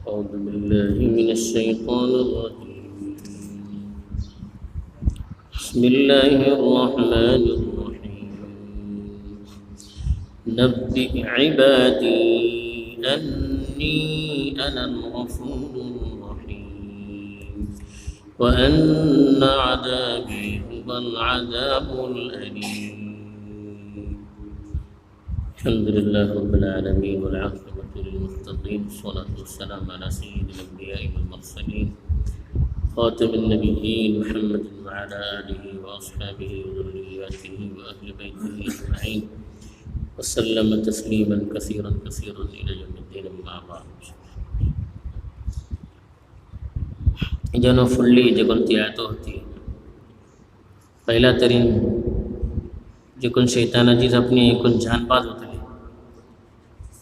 أعوذ بالله من الشيطان الرجيم. بسم الله الرحمن الرحيم. نبئ عبادي أني أنا الغفور الرحيم وأن عذابي هو العذاب الأليم. الحمد لله رب العالمين والعاقبة للمتقين والصلاة والسلام على سيد الأنبياء والمرسلين خاتم النبيين محمد وعلى آله وأصحابه وذرياته وأهل بيته أجمعين وسلم تسليما كثيرا كثيرا إلى يوم الدين. أما بعد. جنو فلی جگنتی آیتو ہوتی پہلا ترین جکن شیطان عزیز اپنی کن جان باز ہوتے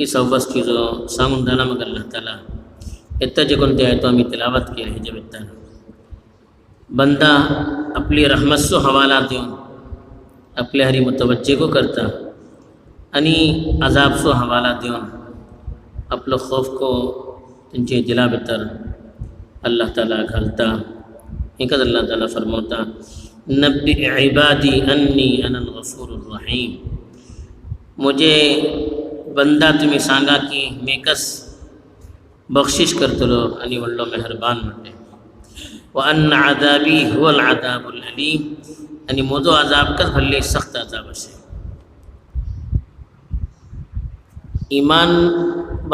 یہ سب بس چیزوں سامن دانا مگر اللہ تعالیٰ اتنا جکن تے آئے تو ہمیں تلاوت کے رہے جب اتنا بندہ اپنی رحمت سو حوالہ دیوں اپنے ہری متوجہ کو کرتا انی عذاب سو حوالہ دیوں اپنے خوف کو تنچے دلا بتر اللہ تعالیٰ گھلتا ایک اللہ تعالیٰ فرموتا نبئ عبادی انی انا الغفور الرحیم. مجھے بندہ تمہیں سانگا کی میکس بخشش کرتلو انی واللو مہربان مٹے وَأَنَّ عَذَابِي هُوَ الْعَذَابُ الْعَلِيمُ انی موضوع عذاب کس بھلے سخت عذاب سے. ایمان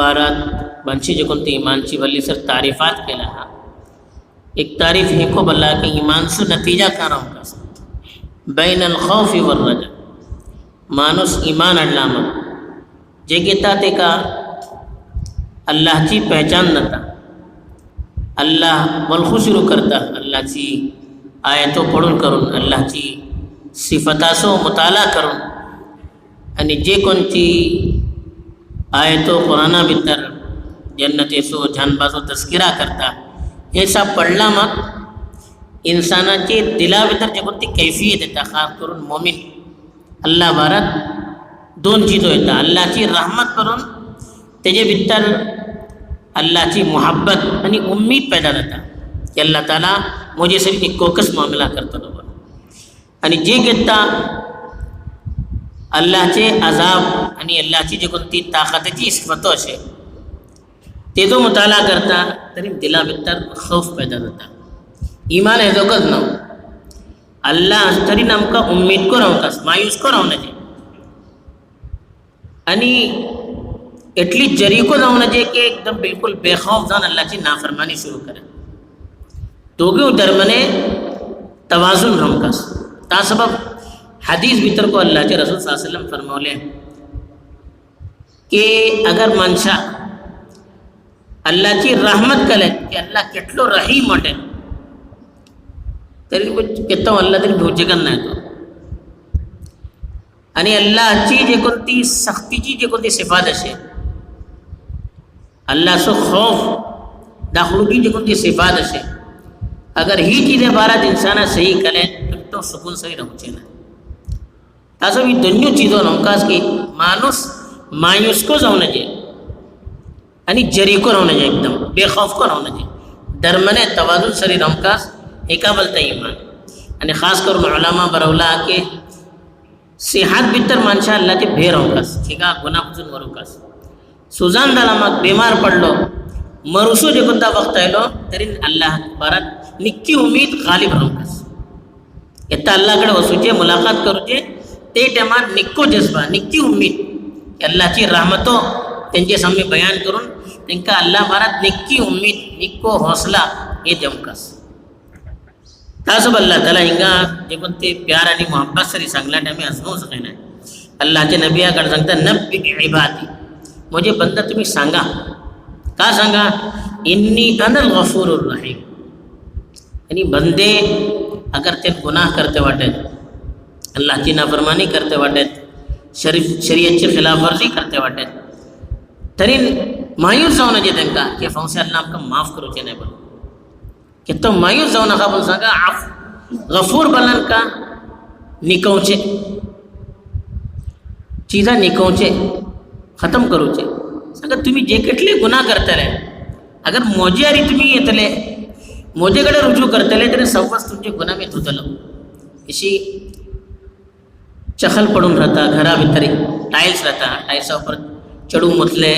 بارات بنچی جکنتی ایمان چی بھلی سر تعریفات کے لہا ایک تعریف ہے کو بلا کہ ایمان سو نتیجہ کا رہوں کا بین الخوف والرجا مانوس ایمان علامت جے گیتا تے کا اللہ چی پہچان نتا اللہ بلخو شروع کرتا اللہ چی آیتوں پڑھن کرن اللہ چی صفتہ سو مطالعہ کرن یعنی جے کون چی آیتوں قرآن بتر جنت سو جھان بازو تذکرہ کرتا ایسا پڑھلا مت انسانا چی دلا بتر جے کون تی کیفیت دیتا خاص کرن مومن اللہ بارت دون چیزوں ہوتا اللہ چی رحمت کرن تجھے بہتر اللہ چی محبت یعنی امید پیدا رہتا کہ اللہ تعالیٰ مجھے صرف نکوکس معاملہ کرتا رہا یعنی جے کہتا اللہ چے عذاب یعنی اللہ چی جو کنتی طاقت چی صفتوں سے تیزو مطالعہ کرتا ترین دلا بہتر خوف پیدا رہتا ایمان ہے ذوقت نہ اللہ ترین ہم کا امید کو رہوں کا مایوس کو رہوں نہ یعنی ایٹلی جری کو نہ جے کہ ایک دم بالکل بے خوف جان اللہ چی نافرمانی شروع کرے تو کیوں درمنے توازن رہوں کس تا سبب حدیث بھیتر کو اللہ چی رسول صلی اللہ علیہ وسلم فرمولے کہ اگر منشا اللہ چی رحمت کرے کہ اللہ کتلو رحیم ہوتے تیری کہتا ہوں اللہ تیری بھوجے کرنا ہے تو یعنی اللہ چی جے کنتی سختی چی جے کنتی صفات ہے اللہ سو خوف داخلوگی جے کنتی صفات ہے اگر ہی چیزیں بارات انسانہ صحیح کریں تو سکون صحیح رہو چینا تاسو بھی دنیو چیزوں نمکاس کی مانوس مایوس کو رہو نجے یعنی جری کو رہو نجے ایک دم بے خوف کو رہو نجے درمنے توازن سری نمکاس ایکا بلتا ایمان یعنی خاص کر علماء برولا کے صحت بہتر مانشاء اللہ کے بے رہوں کس ٹھیک ہے گناہ خزن مروں کس سوزان دالامات بیمار پڑھ لو مروسو جو کنتا وقت ہے لو ترین اللہ بارت نکی امید غالب رہوں کس اتنا اللہ کڑے وہ سوچے ملاقات کرو جے تے ٹیمان نکو جذبہ نکی امید کہ اللہ چی رحمتوں تنجے سامنے بیان کرن تنکا اللہ بارت نکی امید نکو حوصلہ یہ دیم کس تاسب اللہ تعالیٰ ہنگا جے کنتے پیارا نہیں محبت سری سنگلا ٹیمی ازنو سکینا ہے اللہ چے نبی آکر سنگتا نبئ عبادی مجھے بندہ تمہیں سانگا کہا سانگا انی انا الغفور الرحیم یعنی بندے اگر تے گناہ کرتے واٹے، اللہ کی نافرمانی کرتے واٹے، شریعت کی خلاف ورزی کرتے واٹے، ترین مایوس ہونا جے دن کا کہ فون سے اللہ آپ کا معاف کرو چنے بل کہ تو مایوس ہونا خواب ان سا غفور بلن کا نکوچے چیزا نکوچے ختم کرو چے اگر تمہیں جے کٹلے گناہ کرتے رہے، اگر موجے آری تمہیں یہ تلے موجے کڑے رجوع کرتے لے تیرے سوس تمہیں گناہ میں دھوتا لو. اسی چخل پڑھن رہتا گھرا بھتری ٹائلس رہتا، ٹائلسوں پر چڑو متلے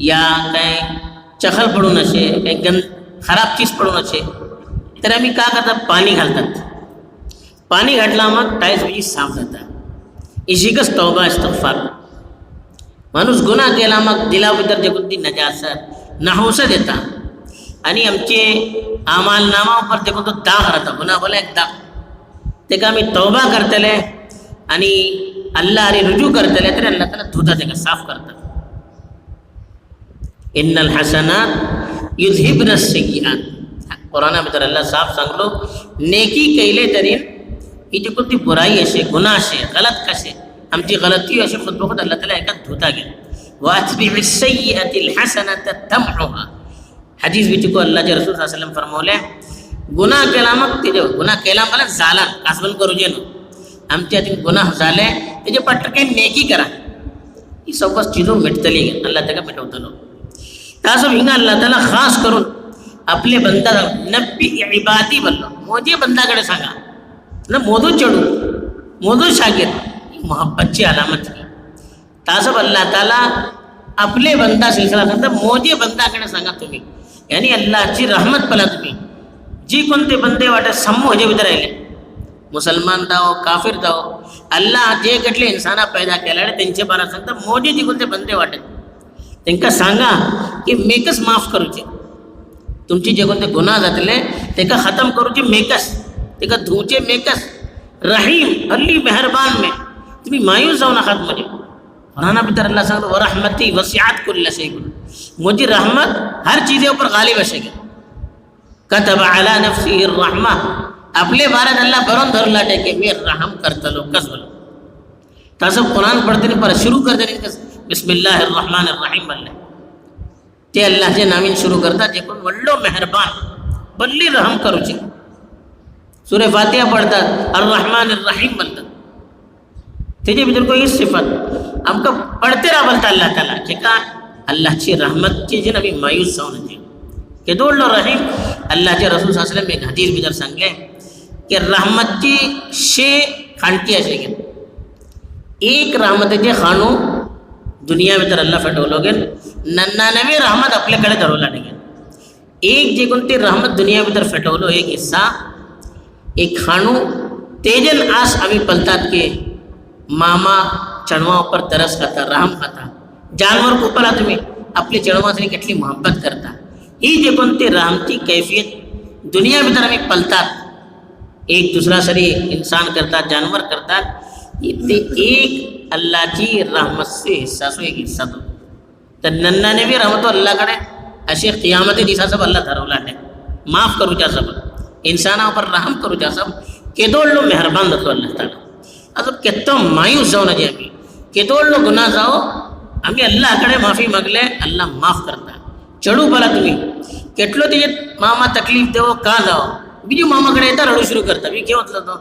یا کہیں چخل پڑھو نشے کہیں گند خراب چیز پڑھو نشے تیرے ہمیں کہا کرتا پانی گھالتا، پانی گھٹلا مک ٹائلس بھی صاف رہتا. اسی کس توبہ استغفار مانوس گناہ کے علامت دلا بدر جگندی نجاست نحوسہ دیتا یعنی ہمچے اعمال نامہ پر دیکھو تو داغ رہتا، گناہ بولا ایک داغ دیکھا ہمیں توبہ کرتے لے یعنی اللہ اری رجوع کرتے لے تیرے اللہ تعالیٰ دھوتا دے گا، صاف کرتا. ان الحسنات یذہبن السیئات قرآن میں تر اللہ صاف سنگ لو نیکی کیلے ترین یہ جو کتی برائی ہے گناہ سے غلط کسے ہمچی غلطی ہے خود بخود اللہ تعالیٰ ایک دھوتا گیا. وَأَتْبِعِ السَّيِّئَةِ الْحَسَنَةَ تَمْحُهَا حدیث بھی چکو اللہ کے رسول صلی اللہ علیہ وسلم فرمولے گناہ کلامت تیجو گناہ کلام بلا زالان کاسبن کرو جنو ہم چاہتے ہیں گناہ زالے تیجو پٹر کے نیکی کرا یہ سب بس چیزوں مٹتلی گئے اللہ تعالیٰ مٹوتا لو تاسو ہنگا اللہ تعالیٰ خاص کرو اپنے بندہ نبی عبادی بلو موجی بندہ کڑے سانگا نہ موضوع چڑھو موضوع شاگرد محبت چی علامت کی تاسو اللہ تعالیٰ اپنے بندہ سلسلہ کرتا موجی بندہ کڑے سانگا تمہیں یعنی اللہ چی رحمت پلا تمہیں جی کنتے بندے واٹے سمو ہجے بدر ہے مسلمان داو کافر داو اللہ جے کٹلے انسانہ پیدا کیا لڑے تنچے بارا سکتا موجی جی کنتے بندے واٹے تن کا سانگا کہ میکس معاف کرو چے تم چی جے کنتے گناہ دت لے تن کا ختم کرو چے میکس تن کا دھوچے میکس رحیم علی مہربان میں تمہیں مایوس ہونا ختم مجھے قرآن بھی تر اللہ سانگا ورحمتی وسعت کل شیء مجھے رحمت ہر چیزیں اوپر غالب ہے گا کتب علی نفسی الرحمہ اپنے بارد اللہ برون دھر لاٹے کہ میں رحم کرتا لو کس بلو تاسب قرآن پڑھتے ہیں پر شروع کر دیں بسم اللہ الرحمن الرحیم بلے تے اللہ جے نامین شروع کرتا جے کن ولو مہربان بلی رحم کرو چے سورہ فاتحہ پڑھتا الرحمن الرحیم بلتا تیجے بھی کو اس صفت ہم کا پڑھتے رہا بلتا اللہ تعالیٰ کہ کہا اللہ چی رحمت چی جن ابھی مایوس سونا چاہیے کہ دوڑ لو رحیم اللہ کے رسول صلی اللہ علیہ وسلم میں ایک حدیث بھی در سنگے کہ رحمت کی شے خانٹی ایسے گئے ایک رحمت جے خانو دنیا میں تر اللہ فٹولو گے 99 رحمت اپنے کڑے درولا دیں گے ایک جے کنتی رحمت دنیا میں تر فٹولو ایک حصہ ایک خانو تیجن آس ابھی پلتات کے ماما چڑھواں پر درس کرتا رحم کرتا جانور کو پر آدمی اپنے چڑھواں سے کتنی محبت کرتا یہ جو کنتے رحمتی کیفیت دنیا میں طرح میں پلتا ایک دوسرا سری انسان کرتا جانور کرتا یہ ایک اللہ کی رحمت سے حصہ سو ایک حصہ تو 99 رحمت اللہ کرے ایسے قیامت جیسا سب اللہ دھرولا ہے معاف کرو جا سب انسانوں پر رحم کرو جا سب کہ دوڑ لو مہربان دتو اللہ تعالیٰ اب کتنا مایوس جاؤ نہ جی ابھی کہ دوڑ لو گناہ جاؤ ہمیں اللہ کڑے معافی مگلے اللہ معاف کرتا چڑھو بلا تمہیں کٹلو تیجے ماما تکلیف دے وہ کہاں جاؤ بھی جو ماما کڑے تا رڑو شروع کرتا بھی کیوں ہوتا تو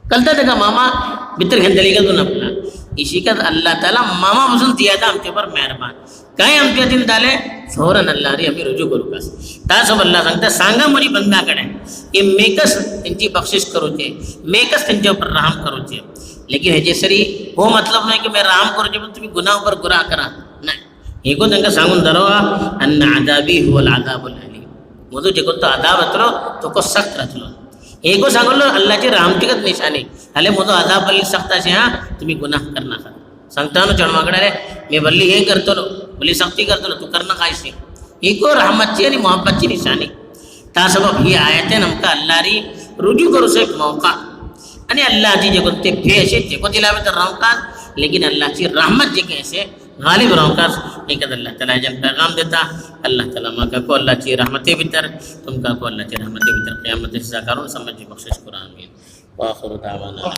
کلتا دیکھا ماما بتر گھندلی کا تو نہ پلا اسی کا اللہ تعالیٰ ماما پسند دیا تھا ہم کے پر مہربان کہیں ہم کے دن ڈالے فوراً اللہ ری ہمیں رجوع کرو گا تا سب اللہ سنگتا سانگا مری بندہ کڑے کہ میکس انچی بخشش کرو چھے میکس انچے پر رحم کرو چھے لیکن ہے جیسری وہ مطلب نہیں کہ میں رحم کرو چھے تمہیں گناہ پر گناہ کرا نہیں ایک کو دنگا سانگون دروا ان عذابی هو العذاب العلیم موضوع جے کو تو عذاب اترو تو کو سخت رت لو ایک کو سانگون لو اللہ جی رحمتی کا نشانی حالے موضوع عذاب علی سخت ہے ہاں تمہیں گناہ کرنا سا سنگتانو چڑھوا کڑا رہے میں بلی یہ کرتا لو بلی سختی کرتا لو تو کرنا خواہش سے ایک کو رحمت چی یعنی محبت چی نشانی تا سبب یہ آیتیں ہم کا اللہ ری رجوع کرو سے ایک موقع یعنی اللہ جی جے کنتے بھیشے جے کو دلاوے تر رہوں کا لیکن اللہ چی رحمت جے کیسے غالب رہوں کا ایک اللہ تعالیٰ جن پیغام دیتا اللہ تعالیٰ ما کا کو اللہ چی رحمتیں بتر تم کا کو اللہ چی رحمتیں بتر قیامت سے کارون سمجھ بخشش قرآن میں وآخر دعوانا